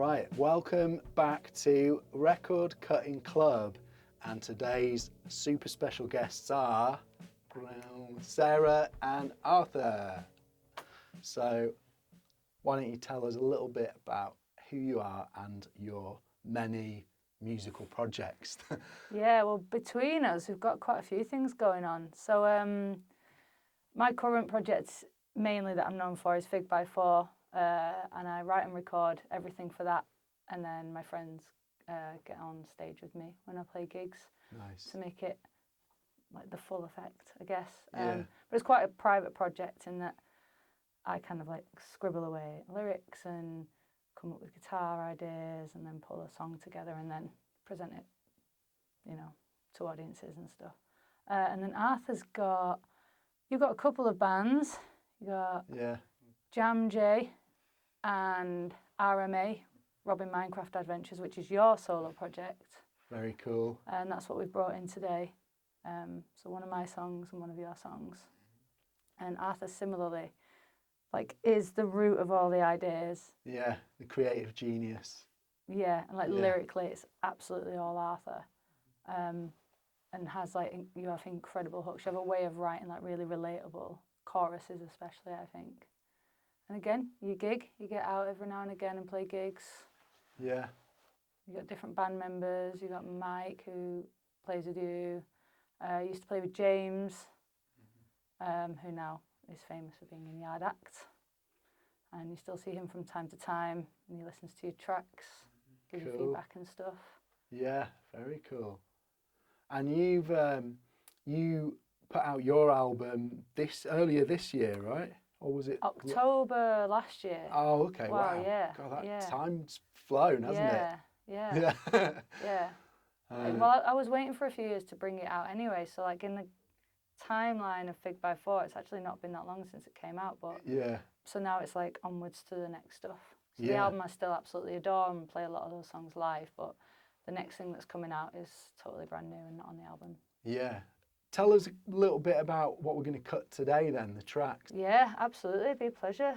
Right, welcome back to Record Cutting Club, and today's super special guests are Sarah and Arthur. So why don't you tell us a little bit about who you are and your many musical projects? Yeah, well, between us, we've got quite a few things going on. So my current project mainly that I'm known for is Fig by 4, and I write and record everything for that, and then my friends get on stage with me when I play gigs. Nice. To make it like the full effect, I guess. Yeah. But it's quite a private project in that I kind of like scribble away lyrics and come up with guitar ideas and then pull a song together and then present it, you know, to audiences and stuff. And then Arthur's you've got a couple of bands. You got Jam J and RMA, Robin Minecraft Adventures, which is your solo project. Very cool. And that's what we've brought in today. So one of my songs and one of your songs. And Arthur similarly, like, is the root of all the ideas. Yeah, the creative genius. Yeah, and like lyrically, it's absolutely all Arthur. And has you have incredible hooks. You have a way of writing like really relatable choruses, especially, I think. And again, you get out every now and again and play gigs. Yeah. You got different band members. You got Mike who plays with you. Used to play with James, who now is famous for being in Yard Act. And you still see him from time to time, and he listens to your tracks, gives you feedback and stuff. Yeah, very cool. And you put out your album earlier this year, right? Or was it October last year? Oh, okay. Wow. Yeah. God, time's flown, hasn't it? Yeah. Yeah. Well, I was waiting for a few years to bring it out anyway. So, like in the timeline of Fig by 4, it's actually not been that long since it came out. But so now it's like onwards to the next stuff. So the album I still absolutely adore and play a lot of those songs live, but the next thing that's coming out is totally brand new and not on the album. Yeah. Tell us a little bit about what we're going to cut today then, the tracks. Yeah, absolutely. It'd be a pleasure.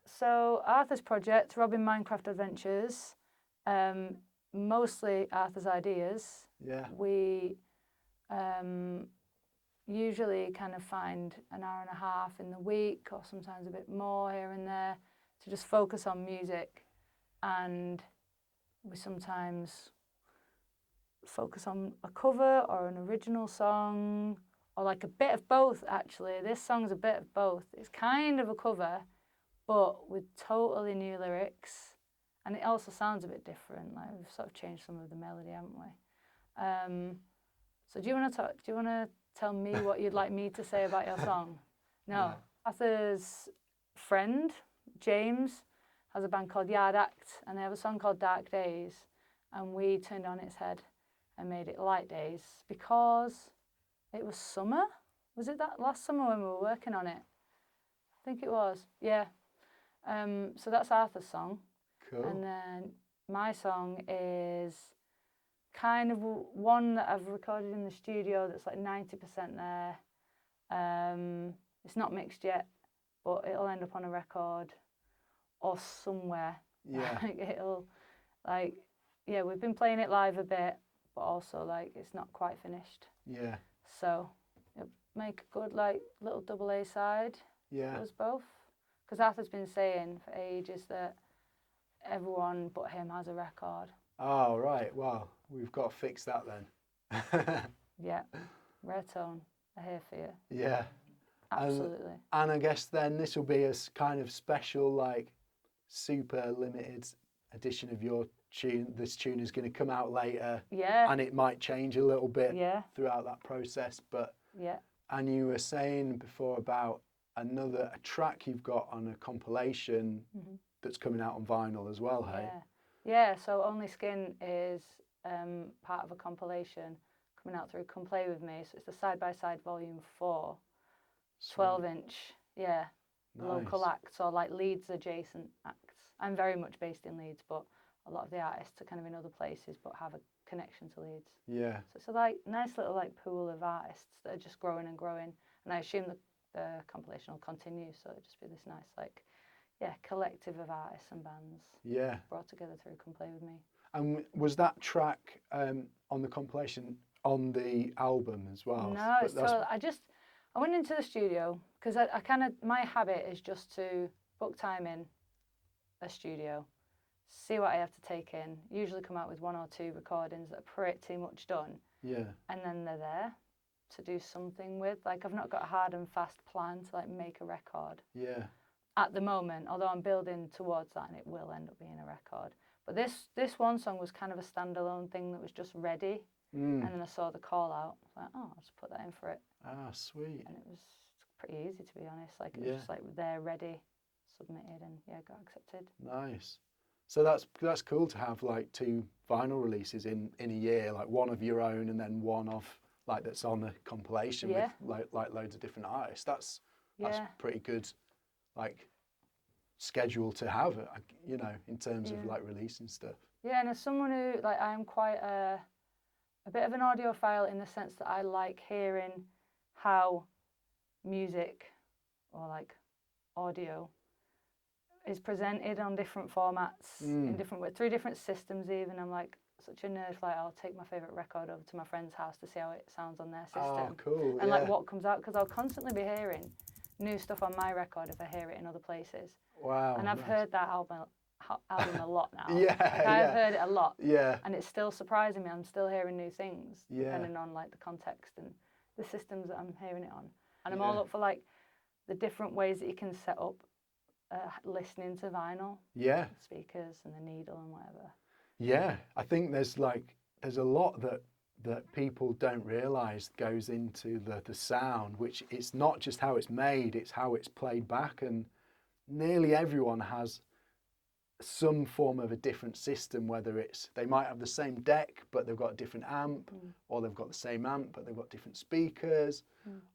So Arthur's project, Robin Minecraft Adventures, mostly Arthur's ideas. Yeah. We usually kind of find an hour and a half in the week or sometimes a bit more here and there to just focus on music, and we sometimes focus on a cover or an original song or like a bit of both. Actually, this song's a bit of both. It's kind of a cover but with totally new lyrics, and it also sounds a bit different. Like we've sort of changed some of the melody, haven't we? So do you want to tell me what you'd like me to say about your song? No. Arthur's friend James has a band called Yard Act, and they have a song called Dark Days, and we turned on its head and made it Light Days because it was summer. Was it that last summer when we were working on it? I think it was, yeah. So that's Arthur's song. Cool. And then my song is kind of one that I've recorded in the studio that's like 90% there. It's not mixed yet, but it'll end up on a record or somewhere. Yeah. We've been playing it live a bit, but also like it's not quite finished. Yeah. So it'll make a good like little double A side. Yeah. For us both. Because Arthur's been saying for ages that everyone but him has a record. Oh, right. Well, we've got to fix that then. Yeah. Rare Tone, I'm here for you. Yeah. Absolutely. And I guess then this will be a kind of special, like, super limited edition of your tune. This tune is going to come out later. Yeah. And it might change a little bit throughout that process. But yeah. And you were saying before about a track you've got on a compilation that's coming out on vinyl as well, hey? Yeah, so Only Skin is part of a compilation coming out through Come Play With Me. So it's the side-by-side volume 4, 12-inch, local acts or like Leeds adjacent acts. I'm very much based in Leeds, but a lot of the artists are kind of in other places but have a connection to Leeds. Yeah. So it's a like nice little like pool of artists that are just growing and growing. And I assume that the compilation will continue, so it'll just be this nice like collective of artists and bands Yeah. brought together to come play with me. And was that track on the compilation on the album as well? No, it's I went into the studio because I kind of, my habit is just to book time in a studio, see what I have to take in, usually come out with 1 or 2 recordings that are pretty much done. Yeah. And then they're there to do something with. Like, I've not got a hard and fast plan to like make a record Yeah. at the moment, although I'm building towards that and it will end up being a record. But this one song was kind of a standalone thing that was just ready. And then I saw the call out. I was like, oh, I'll just put that in for it. Ah, sweet. And it was pretty easy, to be honest. Like, it was just like there, ready, submitted, and got accepted. Nice. So that's cool to have like 2 vinyl releases in a year, like one of your own and then one of like that's on the compilation with like loads of different artists. That's pretty good, like schedule to have, you know, in terms of like releasing stuff. Yeah, and as someone who like, I'm quite a bit of an audiophile in the sense that I like hearing how music or like audio is presented on different formats in different through different systems. Even I'm like such a nerd, like I'll take my favorite record over to my friend's house to see how it sounds on their system. Oh, cool. And like what comes out, because I'll constantly be hearing new stuff on my record if I hear it in other places. Wow. And I've heard that album a lot now. Yeah, like, I've heard it a lot. Yeah. And it's still surprising me. I'm still hearing new things depending on like the context and the systems that I'm hearing it on. And I'm all up for like the different ways that you can set up listening to vinyl. Yeah. Speakers and the needle and whatever. Yeah, I think there's a lot that people don't realise goes into the sound, which it's not just how it's made, it's how it's played back, and nearly everyone has some form of a different system, whether it's they might have the same deck but they've got a different amp, or they've got the same amp but they've got different speakers,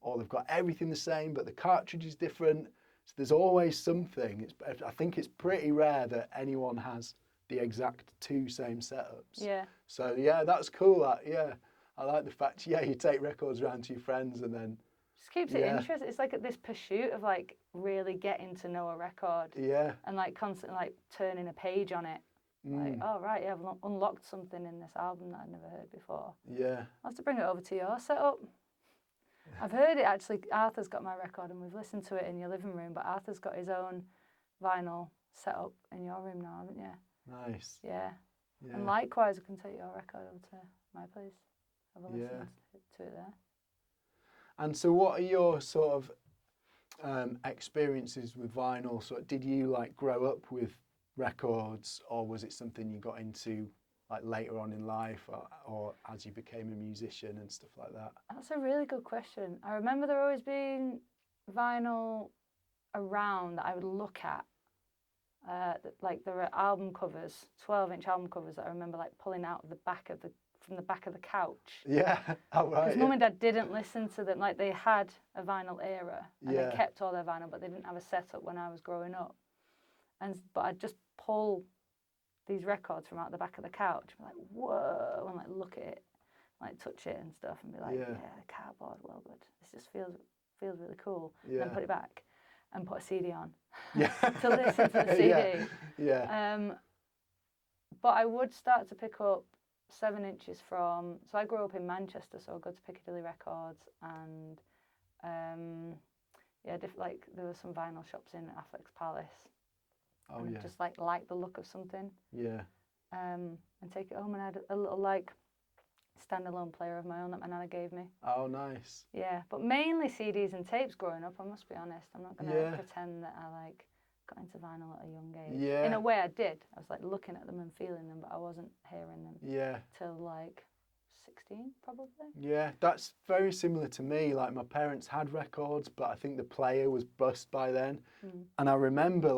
or they've got everything the same but the cartridge is different. So there's always something. I think it's pretty rare that anyone has the exact 2 same setups. Yeah. So yeah, that's cool. I like the fact you take records around to your friends and then just keeps it interesting. It's like this pursuit of like really getting to know a record. Yeah. And like constantly like turning a page on it. Like, oh right, I've unlocked something in this album that I'd never heard before. Yeah. I'll have to bring it over to your setup. I've heard it actually. Arthur's got my record and we've listened to it in your living room, but Arthur's got his own vinyl set up in your room now, haven't you? Nice. Yeah. And likewise, I can take your record over to my place. Have a listen to it there. And so what are your sort of experiences with vinyl? So did you like grow up with records, or was it something you got into like later on in life, or as you became a musician and stuff like that? That's a really good question. I remember there always being vinyl around that I would look at. Like there were album covers, 12-inch album covers that I remember like pulling out of from the back of the couch. Yeah, oh right. Because Mum and Dad didn't listen to them. Like they had a vinyl era and they kept all their vinyl, but they didn't have a setup when I was growing up. But I'd just pull these records from out the back of the couch, and be like, whoa, and like look at it, like touch it and stuff, and be like, yeah, the cardboard, well good. This just feels really cool. Yeah. And then put it back and put a CD on to listen to the CD. Yeah. But I would start to pick up 7-inches from. So I grew up in Manchester, so I'd go to Piccadilly Records, and like there were some vinyl shops in Affleck's Palace. Oh and yeah. Just like the look of something. Yeah. And take it home, and I had a little like standalone player of my own that my nana gave me. Oh, nice. Yeah, but mainly CDs and tapes growing up. I must be honest. I'm not gonna pretend that I like got into vinyl at a young age. Yeah. In a way, I did. I was like looking at them and feeling them, but I wasn't hearing them. Yeah. Till like 16, probably. Yeah, that's very similar to me. Like my parents had records, but I think the player was bust by then. And I remember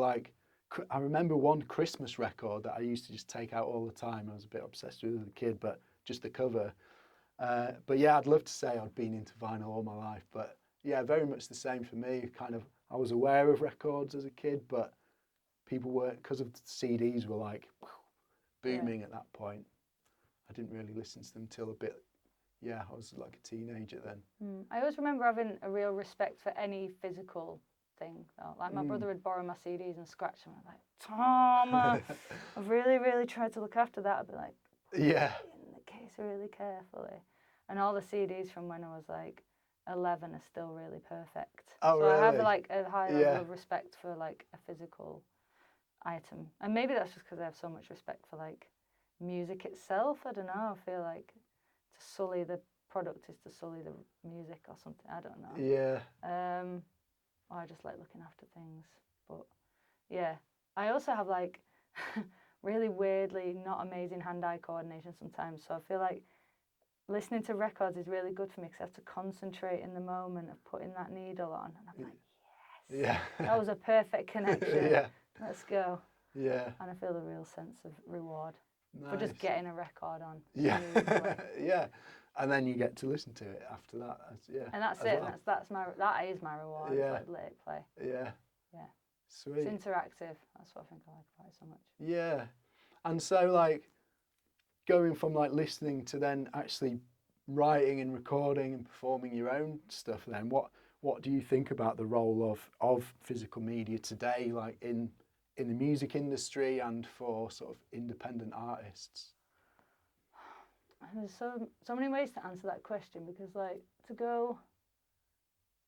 one Christmas record that I used to just take out all the time. I was a bit obsessed with it as a kid, but just the cover. But yeah, I'd love to say I'd been into vinyl all my life, but yeah, very much the same for me. Kind of, I was aware of records as a kid, but people weren't, because of the CDs were like booming at that point. I didn't really listen to them till a bit, I was like a teenager then. I always remember having a real respect for any physical thing though. Like my brother would borrow my CDs and scratch them. I'm like, Tom, I've really tried to look after that. I'd be like, Yeah. in the case really carefully. And all the CDs from when I was like 11 are still really perfect. Oh, so I have really? like a high level of respect for like a physical item. And maybe that's just because I have so much respect for like music itself. I don't know. I feel like to sully the product is to sully the music or something. I don't know. Yeah. Or I just like looking after things. But yeah, I also have like really weirdly not amazing hand-eye coordination sometimes. So I feel like listening to records is really good for me because I have to concentrate in the moment of putting that needle on. And I'm like, yes, that was a perfect connection. Yeah. Let's go. Yeah. And I feel a real sense of reward Nice. for just getting a record on. Yeah. smoothly. Yeah. And then you get to listen to it after that. And that's as it. well. that is my reward. Yeah. It's like let it play. Yeah. Yeah. Sweet. It's interactive. That's what I think I like about it so much. Yeah. And so like going from like listening to then actually writing and recording and performing your own stuff, then what do you think about the role of physical media today, like in the music industry and for sort of independent artists? And there's so many ways to answer that question because like to go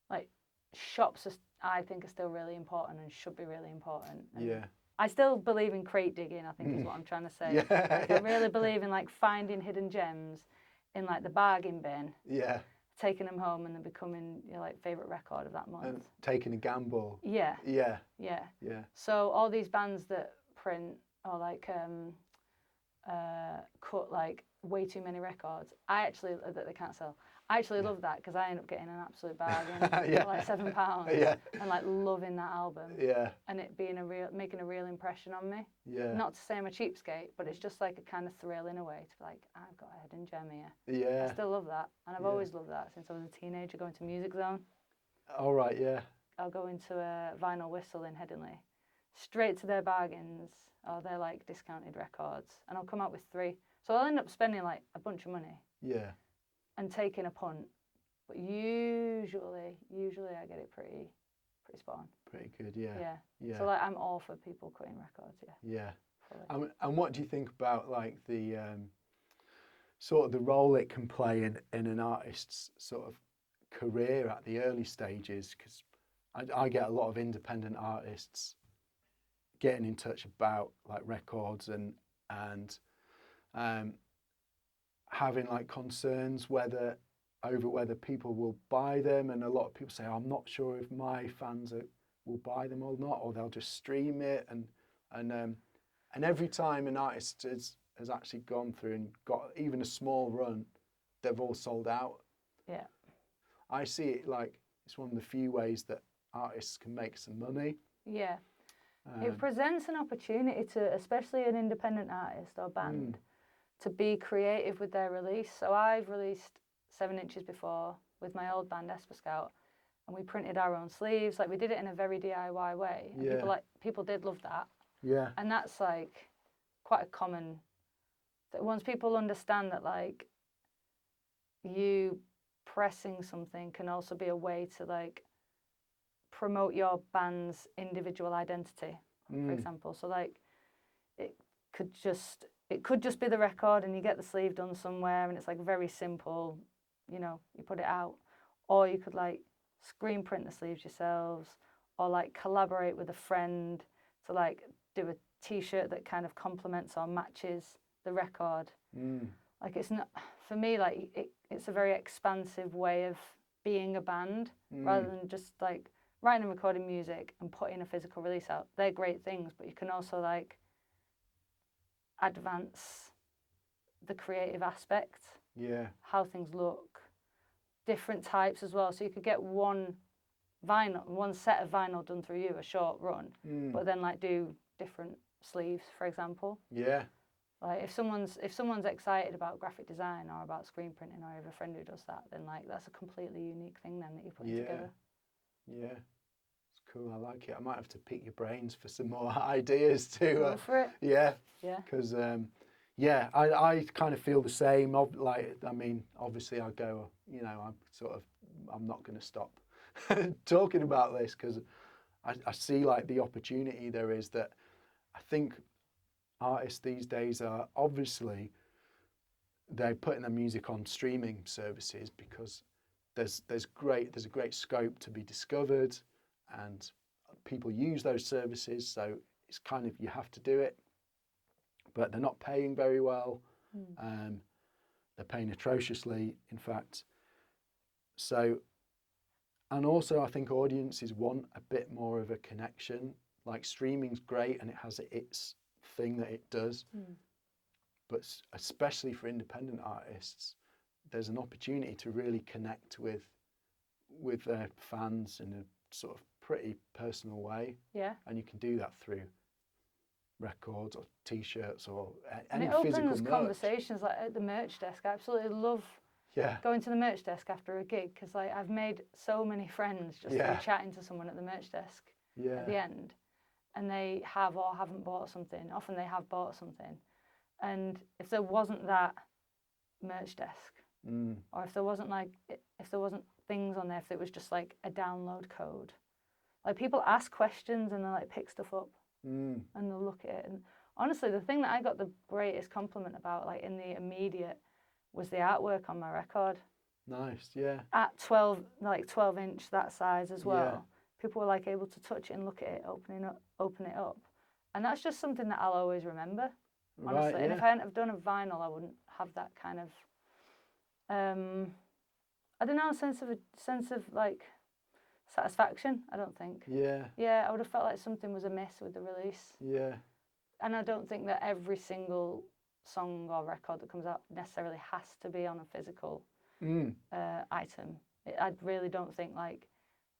like shops I think are still really important and should be really important. And Yeah. I still believe in crate digging, I think is what I'm trying to say. Yeah, I really believe in like finding hidden gems in like the bargain bin. Yeah. Taking them home and then becoming your like favourite record of that month. And taking a gamble. Yeah. Yeah. Yeah. Yeah. So all these bands that print or like cut like way too many records, that they can't sell. I actually love that because I end up getting an absolute bargain for like £7 Yeah. and like loving that album. Yeah. And it being making a real impression on me. Yeah. Not to say I'm a cheapskate, but it's just like a kind of thrill in a way to be like, I've got a hidden gem here. Yeah. I still love that. And I've always loved that since I was a teenager going to Music Zone. All right, yeah. I'll go into a Vinyl Whistle in Headingley, straight to their bargains or their like discounted records, and I'll come out with 3. So I'll end up spending like a bunch of money. Yeah. And taking a punt, but usually I get it pretty spot on. Pretty good, yeah. Yeah. Yeah. So like I'm all for people cutting records, yeah. Yeah. Fully. And what do you think about like the sort of the role it can play in an artist's sort of career at the early stages? Because I get a lot of independent artists getting in touch about like records and having like concerns whether people will buy them, and a lot of people say, I'm not sure if my fans will buy them or not, or they'll just stream it, and every time an artist has actually gone through and got even a small run, they've all sold out. Yeah. I see it like it's one of the few ways that artists can make some money. Yeah. It presents an opportunity to, especially an independent artist or band, to be creative with their release. So I've released 7 inches before with my old band Esper Scout, and we printed our own sleeves. Like we did it in a very DIY way. And people did love that. Yeah. And that's like quite a common, that once people understand that like you pressing something can also be a way to like promote your band's individual identity, for example. So like it could just be the record and you get the sleeve done somewhere and it's like very simple, you put it out. Or you could like screen print the sleeves yourselves, or like collaborate with a friend to like do a t-shirt that kind of complements or matches the record. Like it's not, for me, like it's a very expansive way of being a band rather than just like writing and recording music and putting a physical release out. They're great things, but you can also like advance the creative aspect, how things look, different types as well. So you could get one set of vinyl done through you, a short run, but then like do different sleeves, for example. Yeah. Like if someone's excited about graphic design or about screen printing, or you have a friend who does that, then like that's a completely unique thing then that you're putting together. Yeah. It's cool. I like it. I might have to pick your brains for some more ideas too. Go for it. Yeah. Yeah. Because I kind of feel the same. Like, I mean, obviously I go, I'm not going to stop talking about this because I see like the opportunity there is that I think artists these days are obviously they're putting their music on streaming services because there's a great scope to be discovered, and people use those services, so it's kind of you have to do it, but they're not paying very well. They're paying atrociously, in fact. So, and also I think audiences want a bit more of a connection. Like streaming's great and it has its thing that it does, but especially for independent artists, there's an opportunity to really connect with their fans in a sort of pretty personal way. Yeah. And you can do that through records or T-shirts or any and it physical opens merch. conversations like at the merch desk. I absolutely love going to the merch desk after a gig because like I've made so many friends just through chatting to someone at the merch desk at the end, and they have or haven't bought something. Often they have bought something, and if there wasn't that merch desk, or if there wasn't things on there, if it was just like a download code, like people ask questions and they like pick stuff up and they'll look at it. And honestly, the thing that I got the greatest compliment about, like in the immediate, was the artwork on my record. Nice, yeah. At 12 inch, that size as well. People were like able to touch it and look at it, open it up, and that's just something that I'll always remember. Honestly, Right, and if I hadn't have done a vinyl, I wouldn't have that kind of, I don't know, sense of like satisfaction. I don't think. Yeah. Yeah, I would have felt like something was amiss with the release. Yeah. And I don't think that every single song or record that comes out necessarily has to be on a physical item. I really don't think like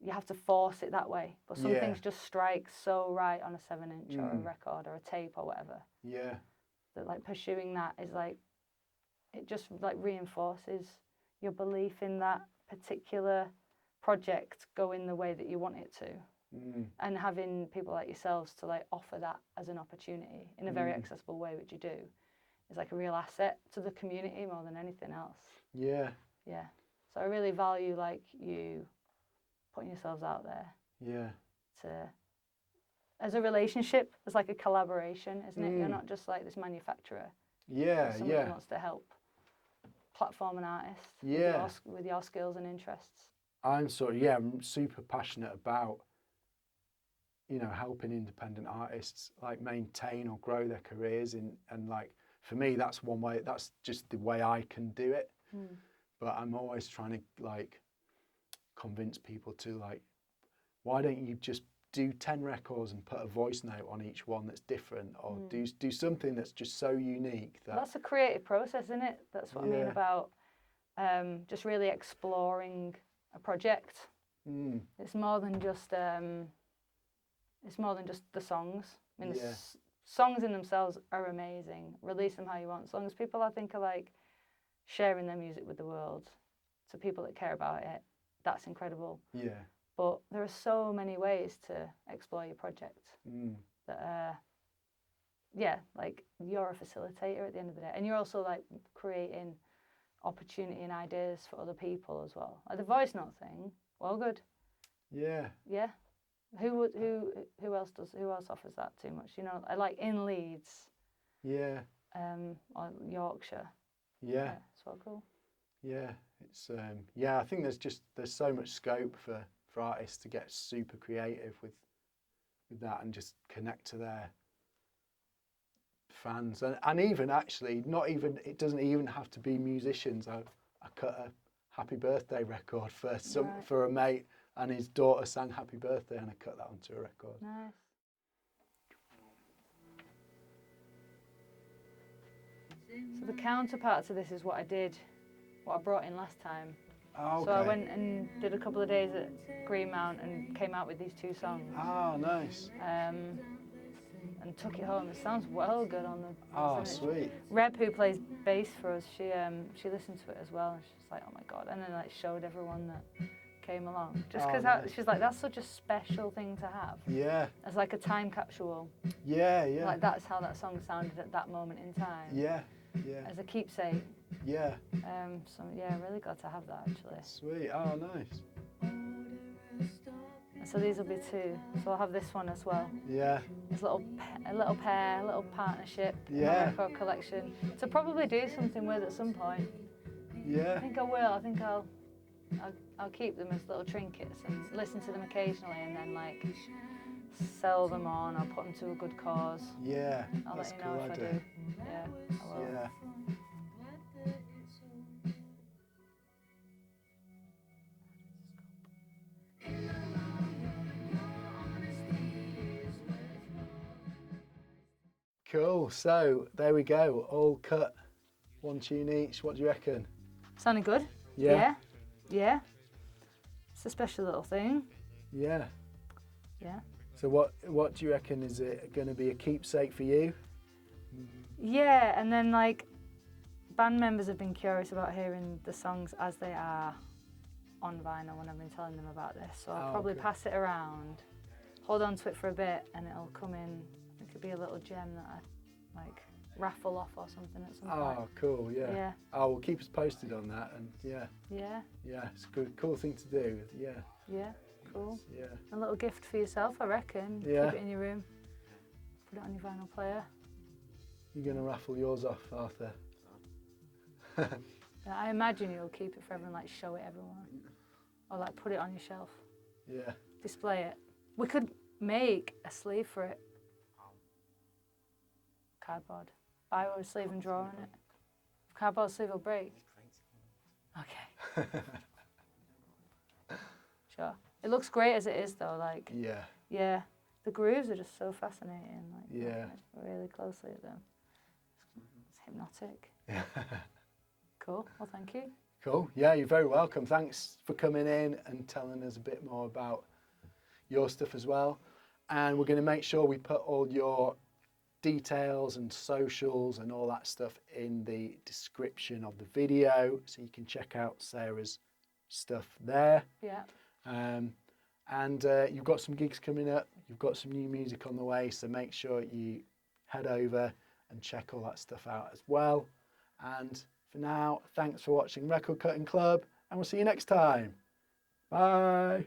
you have to force it that way. But some things just strike so right on a 7-inch or a record or a tape or whatever. Yeah. That like pursuing that is like, it just like reinforces your belief in that particular project going the way that you want it to. And having people like yourselves to like offer that as an opportunity in a very accessible way, which you do, is like a real asset to the community more than anything else. Yeah. Yeah. So I really value like you putting yourselves out there. Yeah. As a relationship, as like a collaboration, isn't it? You're not just like this manufacturer. Yeah. Someone who wants to help platform an artist with your skills and interests. I'm super passionate about, helping independent artists like maintain or grow their careers and like for me that's one way, that's just the way I can do it. But I'm always trying to like convince people to like, why don't you just do 10 records and put a voice note on each one that's different, or do something that's just so unique that that's a creative process, isn't it? That's what I mean about just really exploring a project. It's more than just the songs. I mean, the songs in themselves are amazing. Release them how you want. As long as people, I think, are like sharing their music with the world to people that care about it, that's incredible. Yeah. But there are so many ways to explore your project that like you're a facilitator at the end of the day, and you're also like creating opportunity and ideas for other people as well. Like the voice note thing, well, good. Yeah. Yeah. Who else offers that too much? I like in Leeds. Yeah. Or Yorkshire. Yeah. It's well cool. Yeah. It's I think there's so much scope for artists to get super creative with that and just connect to their fans and even actually it doesn't even have to be musicians. I cut a happy birthday record for a mate, and his daughter sang happy birthday, and I cut that onto a record. Nice. So the counterpart to this is what I brought in last time. Oh, okay. So I went and did a couple of days at Greenmount and came out with these 2 songs. Oh, nice. And took it home. It sounds well good on the. Oh, sweet. Reb, who plays bass for us, she listened to it as well, and she's like, "Oh my god!" And then like showed everyone that came along, just because nice. She's like, "That's such a special thing to have." Yeah. As like a time capsule. Yeah, yeah. Like that's how that song sounded at that moment in time. Yeah, yeah. As a keepsake. Yeah. So yeah, really glad to have that actually. Sweet. Oh, nice. And so these will be 2. So I'll have this one as well. Yeah. It's a little pair, a little partnership in my Yeah. record collection. To probably do something with at some point. Yeah. I think I will. I think I'll keep them as little trinkets and listen to them occasionally, and then like sell them on or put them to a good cause. Yeah. I'll That's let a you know cool if idea. I do. Yeah, I will. Yeah. Cool. So there we go. All cut, 1 tune each. What do you reckon? Sounding good? Yeah. Yeah. Yeah. It's a special little thing. Yeah. Yeah. So what do you reckon? Is it going to be a keepsake for you? Yeah, and then like band members have been curious about hearing the songs as they are on vinyl when I've been telling them about this. So I'll probably pass it around, hold on to it for a bit, and it'll come in. It could be a little gem that I like raffle off or something at some point. Oh, cool. Yeah. Yeah. Oh, well, keep us posted on that. And yeah. Yeah. Yeah. It's a good, cool thing to do. Yeah. Yeah. Cool. Yeah. A little gift for yourself, I reckon. Yeah. Keep it in your room. Put it on your vinyl player. You're going to raffle yours off, Arthur. Yeah, I imagine you'll keep it forever and like show it everyone. Or like put it on your shelf. Yeah. Display it. We could make a sleeve for it. Cardboard. Buy a sleeve and draw on it. Cardboard sleeve will break. Okay. Sure. It looks great as it is though, like. Yeah. Yeah. The grooves are just so fascinating. Like, Yeah. looking really closely at them. It's hypnotic. Yeah. Cool. Well, thank you. Cool. Yeah, you're very welcome. Thanks for coming in and telling us a bit more about your stuff as well. And we're going to make sure we put all your details and socials and all that stuff in the description of the video, so you can check out Sarah's stuff there. Yeah. And you've got some gigs coming up. You've got some new music on the way, so make sure you head over and check all that stuff out as well. And for now, thanks for watching Record Cutting Club, and we'll see you next time. Bye.